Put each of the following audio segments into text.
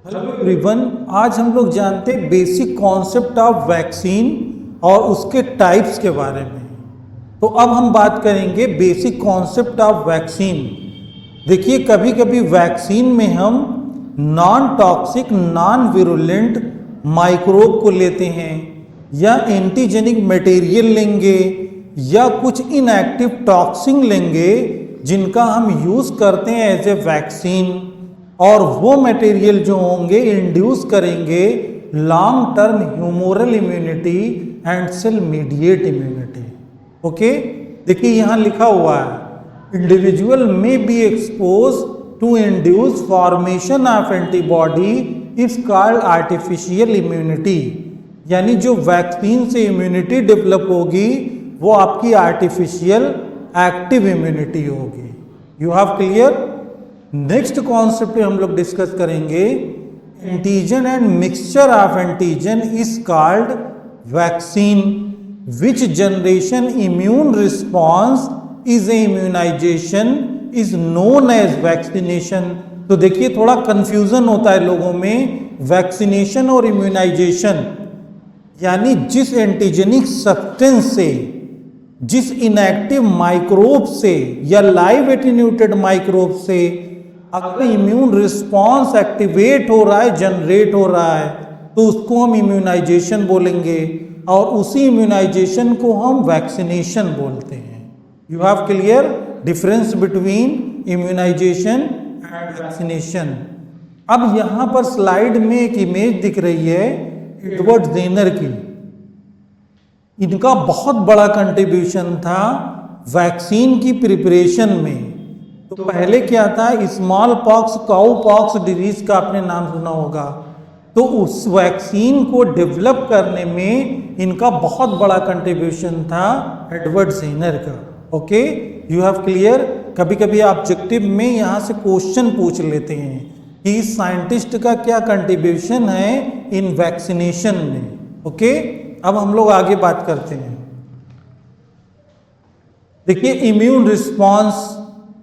Hello everyone, आज हम लोग जानते हैं बेसिक कॉन्सेप्ट ऑफ वैक्सीन और उसके टाइप्स के बारे में। तो अब हम बात करेंगे बेसिक कॉन्सेप्ट ऑफ वैक्सीन। देखिए, कभी कभी वैक्सीन में हम non toxic non virulent microbe को लेते हैं या एंटीजेनिक मटेरियल लेंगे या कुछ इनएक्टिव टॉक्सिन लेंगे जिनका हम यूज़ करते हैं एज ए वैक्सीन, और वो मटेरियल जो होंगे इंड्यूस करेंगे long term humoral immunity and cell mediate immunity. Okay, देखिए यहाँ लिखा हुआ है individual may be expose to induce formation of antibody is called artificial immunity. यानी जो वैक्सीन से इम्यूनिटी डेवलप होगी वो आपकी आर्टिफिशियल एक्टिव इम्यूनिटी होगी। You have clear. Next concept हम लोग डिस्कस करेंगे antigen and mixture of antigen is called vaccine which generation immune response is a immunization is known as vaccination. तो देखिए, थोड़ा कंफ्यूजन होता है लोगों में वैक्सीनेशन और इम्यूनाइजेशन। यानी जिस एंटीजेनिक सब्सटेंस से, जिस इनएक्टिव माइक्रोब से या लाइव एटेन्यूटेड माइक्रोब से अगर इम्यून रिस्पॉन्स एक्टिवेट हो रहा है, जनरेट हो रहा है, तो उसको हम इम्यूनाइजेशन बोलेंगे और उसी इम्यूनाइजेशन को हम वैक्सीनेशन बोलते हैं। You have clear difference between immunization and vaccination. अब यहाँ पर स्लाइड में एक इमेज दिख रही है एडवर्ड जेनर की। इनका बहुत बड़ा कंट्रीब्यूशन था वैक्सीन की प्रिपरेशन में। तो पहले क्या था, small pox cow pox disease का आपने नाम सुना होगा। तो उस वैक्सीन को डेवलप करने में इनका बहुत बड़ा कंट्रीब्यूशन था एडवर्ड जेनर का। Okay, you have clear. कभी कभी ऑब्जेक्टिव में यहाँ से क्वेश्चन पूछ लेते हैं कि इस साइंटिस्ट का क्या कंट्रीब्यूशन है इन वैक्सीनेशन में। ओके, अब हम लोग आगे बात करते हैं। देखिए, इम्यून रिस्पॉन्स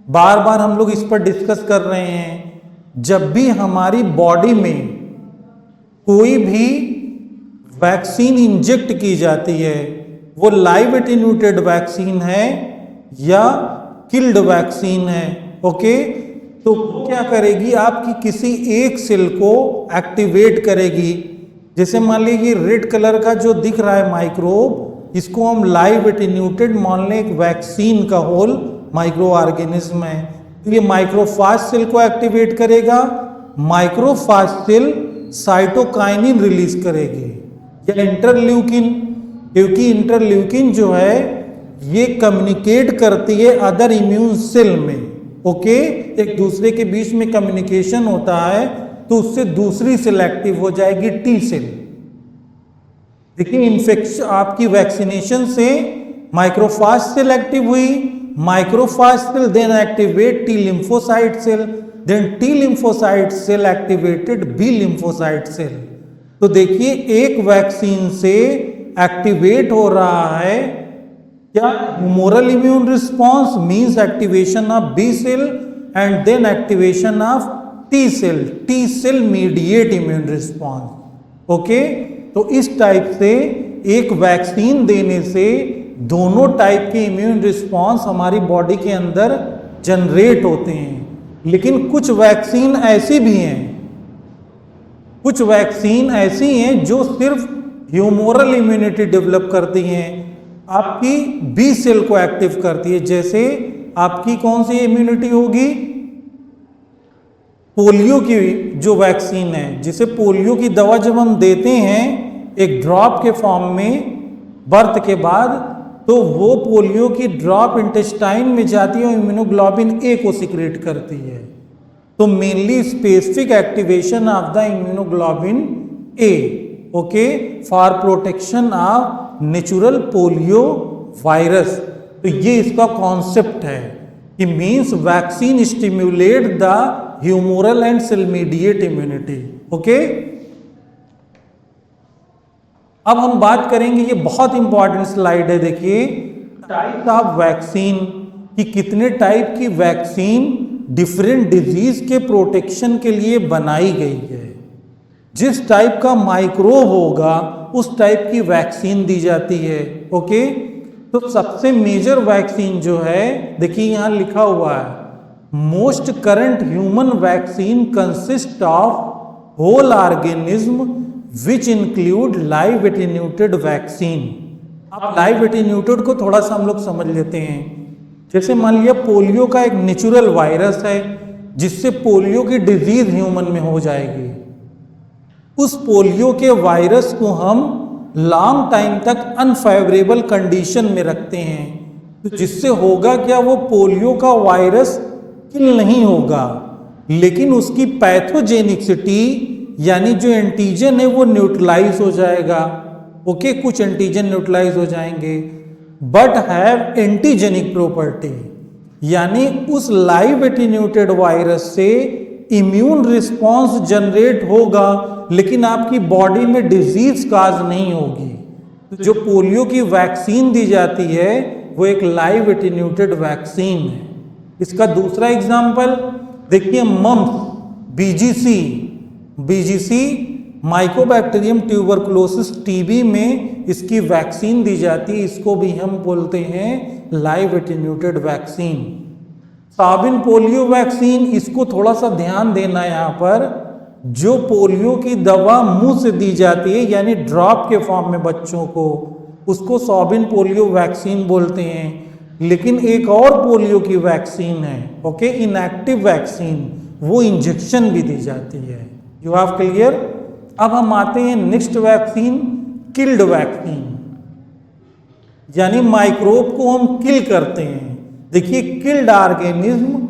बार बार हम लोग इस पर डिस्कस कर रहे हैं। जब भी हमारी बॉडी में कोई भी वैक्सीन इंजेक्ट की जाती है, वो लाइव एटेन्यूटेड वैक्सीन है या किल्ड वैक्सीन है, ओके, तो क्या करेगी, आपकी किसी एक सेल को एक्टिवेट करेगी। जैसे मान लीजिए रेड कलर का जो दिख रहा है माइक्रोब, इसको हम लाइव एटेन्यूटेड मान लें, एक वैक्सीन का होल माइक्रो ऑर्गेनिज्म है। तो ये माइक्रोफाज सेल को एक्टिवेट करेगा। माइक्रोफाज सेल साइटोकाइनिन रिलीज करेगी या इंटरल्यूकिन, क्योंकि इंटरल्यूकिन जो है ये कम्युनिकेट करती है अदर इम्यून सेल में। ओके, एक दूसरे के बीच में कम्युनिकेशन होता है, तो उससे दूसरी सेल एक्टिव हो जाएगी, टी सेल। देखिए, इन्फेक्शन आपकी वैक्सीनेशन से माइक्रोफाज सेल एक्टिव हुई, macrophage cell then activate T lymphocyte cell, then T lymphocyte cell activated B lymphocyte cell. तो देखिए, एक वैक्सीन से एक्टिवेट हो रहा है क्या, humoral immune response means activation of B cell and then activation of T cell, T cell mediate immune response. Okay, तो इस टाइप से एक वैक्सीन देने से दोनों टाइप के इम्यून रिस्पॉन्स हमारी बॉडी के अंदर जनरेट होते हैं। लेकिन कुछ वैक्सीन ऐसी भी हैं, कुछ वैक्सीन ऐसी हैं जो सिर्फ ह्यूमोरल इम्यूनिटी डेवलप करती हैं, आपकी बी सेल को एक्टिव करती है। जैसे आपकी कौन सी इम्यूनिटी होगी, पोलियो की जो वैक्सीन है, जिसे पोलियो की दवा जब हम देते हैं एक ड्रॉप के फॉर्म में बर्थ के बाद, तो वो पोलियो की ड्रॉप इंटेस्टाइन में जाती है और इम्यूनोग्लोबिन ए को सिक्रेट करती है। तो mainly specific activation of the immunoglobin A, okay, for protection of natural polio virus. तो ये इसका कॉन्सेप्ट है कि means vaccine stimulate the humoral and cell mediate immunity. Okay, अब हम बात करेंगे, ये बहुत इंपॉर्टेंट स्लाइड है। देखिए, टाइप्स ऑफ वैक्सीन कि कितने टाइप की वैक्सीन डिफरेंट डिजीज के प्रोटेक्शन के लिए बनाई गई है। जिस टाइप का माइक्रोब होगा उस टाइप की वैक्सीन दी जाती है। ओके, तो सबसे मेजर वैक्सीन जो है, देखिए यहां लिखा हुआ है, most current human vaccine consist of whole organism which include live attenuated vaccine. अब लाइव एटेन्यूटेड को थोड़ा सा हम लोग समझ लेते हैं। जैसे मान लिया पोलियो का एक नेचुरल वायरस है जिससे पोलियो की डिजीज ह्यूमन में हो जाएगी। उस पोलियो के वायरस को हम लॉन्ग टाइम तक अनफेवरेबल कंडीशन में रखते हैं, तो जिससे होगा क्या, वो पोलियो का वायरस किल नहीं होगा, लेकिन उसकी पैथोजेनिसिटी यानी जो एंटीजन है वो न्यूट्रलाइज हो जाएगा। ओके, कुछ एंटीजन न्यूट्रलाइज हो जाएंगे, बट हैव एंटीजेनिक प्रॉपर्टी, यानी उस लाइव एटेन्यूटेड वायरस से इम्यून रिस्पॉन्स जनरेट होगा, लेकिन आपकी बॉडी में डिजीज काज नहीं होगी। तो जो पोलियो की वैक्सीन दी जाती है वो एक लाइव एटेन्यूटेड वैक्सीन है। इसका दूसरा एग्जाम्पल देखिए, mumps, BGC Mycobacterium tuberculosis TB में इसकी वैक्सीन दी जाती है, इसको भी हम बोलते हैं live attenuated vaccine. साबिन polio vaccine, इसको थोड़ा सा ध्यान देना है यहाँ पर, जो पोलियो की दवा मुंह से दी जाती है यानी ड्रॉप के फॉर्म में बच्चों को, उसको साबिन पोलियो वैक्सीन बोलते हैं। लेकिन एक और पोलियो की वैक्सीन है, ओके, इनएक्टिव वैक्सीन, वो इंजेक्शन भी दी जाती है। You have clear. अब हम आते हैं नेक्स्ट वैक्सीन, किल्ड वैक्सीन, यानी माइक्रोब को हम किल करते हैं। देखिए, किल्ड ऑर्गेनिज्म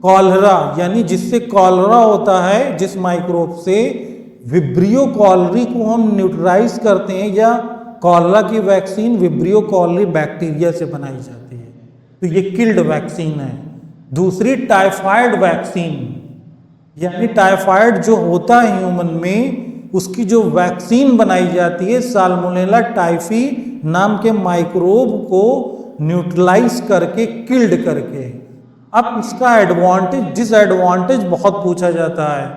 कॉलरा, यानी जिससे कॉलरा होता है, जिस माइक्रोब से, विब्रियो कॉलरी को हम न्यूट्रलाइज करते हैं, या कॉलरा की वैक्सीन विब्रियो कॉलरी बैक्टीरिया से बनाई जाती है, तो ये किल्ड वैक्सीन है। दूसरी टाइफाइड वैक्सीन, यानी टाइफाइड जो होता है ह्यूमन में, उसकी जो वैक्सीन बनाई जाती है साल्मोनेला टाइफी नाम के माइक्रोब को न्यूट्रलाइज करके, किल्ड करके। अब इसका एडवांटेज डिसएडवांटेज बहुत पूछा जाता है।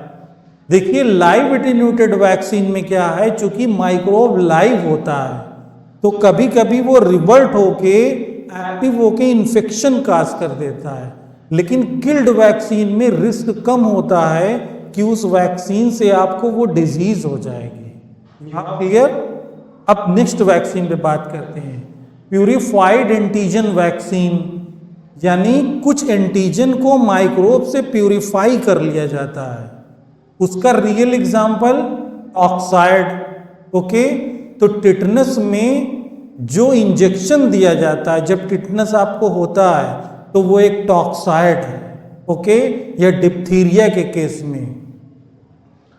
देखिए, लाइव एटेन्यूटेड वैक्सीन में क्या है, चूंकि माइक्रोब लाइव होता है तो कभी कभी वो रिवर्ट होके एक्टिव होके इन्फेक्शन काज कर देता है, लेकिन किल्ड वैक्सीन में रिस्क कम होता है कि उस वैक्सीन से आपको वो डिजीज हो जाएगी। क्लियर। अब नेक्स्ट वैक्सीन पे बात करते हैं, प्यूरिफाइड एंटीजन वैक्सीन, यानी कुछ एंटीजन को माइक्रोब से प्यूरिफाई कर लिया जाता है। उसका रियल एग्जांपल ऑक्साइड। ओके, तो टिटनस में जो इंजेक्शन दिया जाता है, जब टिटनस आपको होता है तो वो एक टॉक्साइड है। ओके, या डिप्थीरिया के केस में।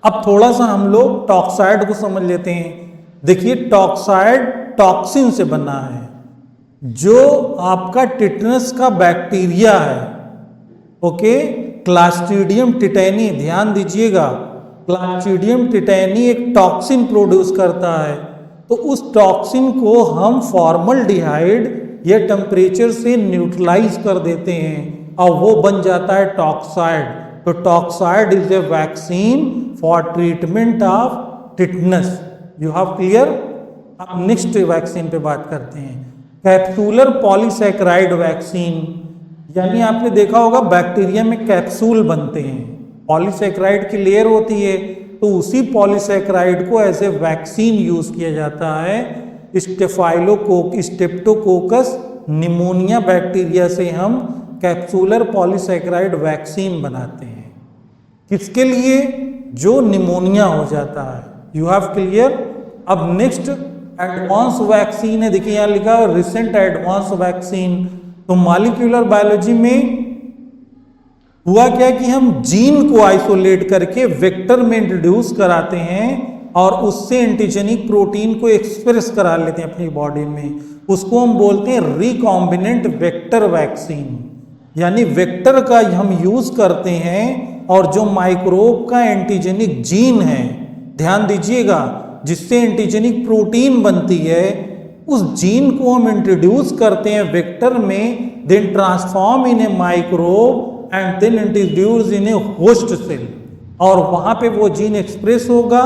अब थोड़ा सा हम लोग टॉक्साइड को समझ लेते हैं। देखिए, टॉक्साइड टॉक्सिन से बना है, जो आपका टिटनस का बैक्टीरिया है। ओके, क्लास्ट्रीडियम टिटैनी, ध्यान दीजिएगा, क्लास्ट्रीडियम टिटैनी एक टॉक्सिन प्रोड्यूस करता है, तो उस टॉक्सिन को हम फॉर्मल्डिहाइड या टेम्परेचर से न्यूट्रलाइज कर देते हैं और वो बन जाता है टॉक्साइड। तो toxoid is a vaccine for treatment of tetanus. You have clear. अब नेक्स्ट वैक्सीन पे बात करते हैं, कैप्सूलर पॉलीसैकेराइड वैक्सीन, यानी आपने देखा होगा बैक्टीरिया में कैप्सूल बनते हैं, पॉलीसैकेराइड की लेयर होती है, तो उसी पॉलीसैकेराइड को एज ए वैक्सीन यूज किया जाता है स्टेप्टोकोकस निमोनिया बैक्टीरिया से हम कैप्सूलर पॉलीसैकेराइड वैक्सीन बनाते हैं। किसके लिए? जो निमोनिया हो जाता है। You have clear. अब नेक्स्ट एडवांस वैक्सीन है, देखिए यहाँ लिखा है रिसेंट एडवांस वैक्सीन। तो मॉलिक्यूलर बायोलॉजी में हुआ क्या कि हम जीन को आइसोलेट करके वेक्टर में इंट्रोड्यूस कराते हैं और उससे एंटीजेनिक प्रोटीन को एक्सप्रेस करा लेते हैं अपनी बॉडी में। उसको हम बोलते हैं रिकॉम्बिनेंट वेक्टर वैक्सीन, यानी वेक्टर का हम यूज करते हैं और जो माइक्रोब का एंटीजेनिक जीन है, ध्यान दीजिएगा, जिससे एंटीजेनिक प्रोटीन बनती है, उस जीन को हम इंट्रोड्यूस करते हैं वेक्टर में, then transform in a microbe and then introduce in a host cell, और वहां पे वो जीन एक्सप्रेस होगा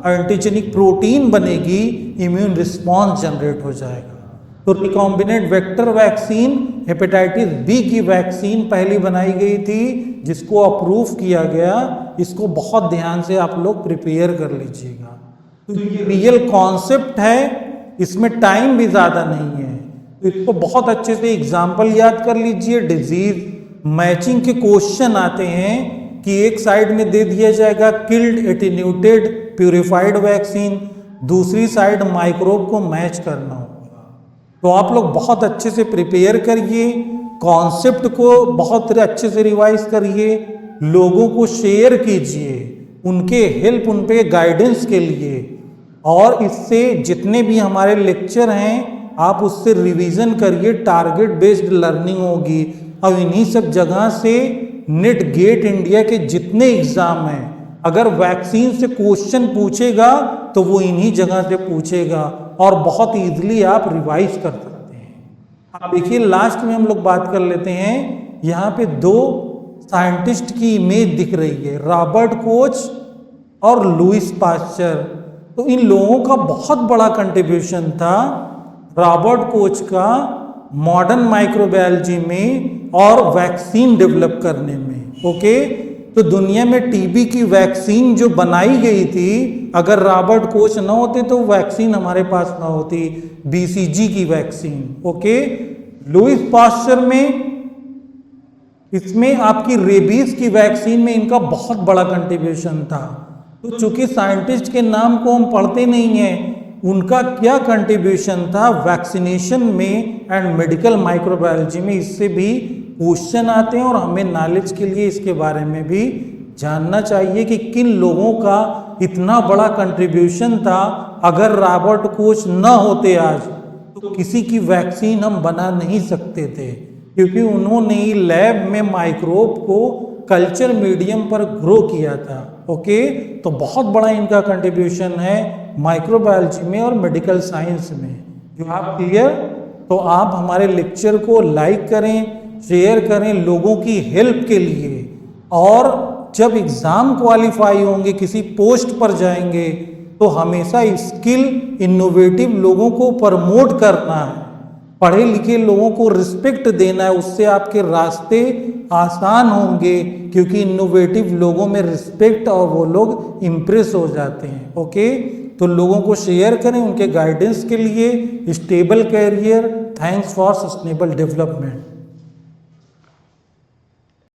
एंटीजेनिक प्रोटीन बनेगी, इम्यून रिस्पॉन्स जनरेट हो जाएगा। तो recombinant vector vaccine hepatitis B की वैक्सीन पहली बनाई गई थी, जिसको अप्रूव किया गया। इसको बहुत ध्यान से आप लोग प्रिपेयर कर लीजिएगा। तो ये रियल कॉन्सेप्ट है, इसमें टाइम भी ज़्यादा नहीं है, तो इसको बहुत अच्छे से एग्जाम्पल याद कर लीजिए। डिजीज मैचिंग के क्वेश्चन आते हैं कि एक साइड में दे दिया जाएगा किल्ड एटीन्यूटेड प्यूरिफाइड वैक्सीन, दूसरी साइड माइक्रोब को मैच करना होगा। तो आप लोग बहुत अच्छे से प्रिपेयर करिए, कॉन्सेप्ट को बहुत अच्छे से रिवाइज करिए, लोगों को शेयर कीजिए उनके हेल्प, उन पे गाइडेंस के लिए। और इससे जितने भी हमारे लेक्चर हैं आप उससे रिवीजन करिए, टारगेट बेस्ड लर्निंग होगी। अब इन्हीं सब जगह से नेट गेट इंडिया के जितने एग्जाम हैं, अगर वैक्सीन से क्वेश्चन पूछेगा तो वो इन्हीं जगह से पूछेगा और बहुत इजीली आप रिवाइज कर सकते हैं। अब देखिए लास्ट में हम लोग बात कर लेते हैं, यहाँ पे दो साइंटिस्ट की इमेज दिख रही है, रॉबर्ट कोच और लुइस पास्चर। तो इन लोगों का बहुत बड़ा कंट्रीब्यूशन था, रॉबर्ट कोच का मॉडर्न माइक्रोबायोलॉजी में और वैक्सीन डेवलप करने में। ओके, तो दुनिया में टीबी की वैक्सीन जो बनाई गई थी, अगर रॉबर्ट कोच ना होते तो वैक्सीन हमारे पास ना होती, बीसीजी की वैक्सीन। ओके, लुइस पास्चर में इसमें आपकी रेबीज की वैक्सीन में इनका बहुत बड़ा कंट्रीब्यूशन था। तो चूंकि साइंटिस्ट के नाम को हम पढ़ते नहीं हैं, उनका क्या कंट्रीब्यूशन था वैक्सीनेशन में एंड मेडिकल माइक्रोबायोलॉजी में, इससे भी क्वेश्चन आते हैं और हमें नॉलेज के लिए इसके बारे में भी जानना चाहिए कि किन लोगों का इतना बड़ा कंट्रीब्यूशन था। अगर रॉबर्ट कोच न होते आज तो किसी की वैक्सीन हम बना नहीं सकते थे, क्योंकि उन्होंने ही लैब में माइक्रोब को कल्चर मीडियम पर ग्रो किया था। ओके, तो बहुत बड़ा इनका कंट्रीब्यूशन है माइक्रोबायोलॉजी में और मेडिकल साइंस में। जो आप क्लियर, तो आप हमारे लेक्चर को लाइक करें, शेयर करें लोगों की हेल्प के लिए। और जब एग्ज़ाम क्वालिफाई होंगे, किसी पोस्ट पर जाएंगे, तो हमेशा स्किल इनोवेटिव लोगों को प्रमोट करना है, पढ़े लिखे लोगों को रिस्पेक्ट देना है, उससे आपके रास्ते आसान होंगे, क्योंकि इनोवेटिव लोगों में रिस्पेक्ट और वो लोग इम्प्रेस हो जाते हैं। ओके, तो लोगों को शेयर करें उनके गाइडेंस के लिए। Stable career, thanks for sustainable development.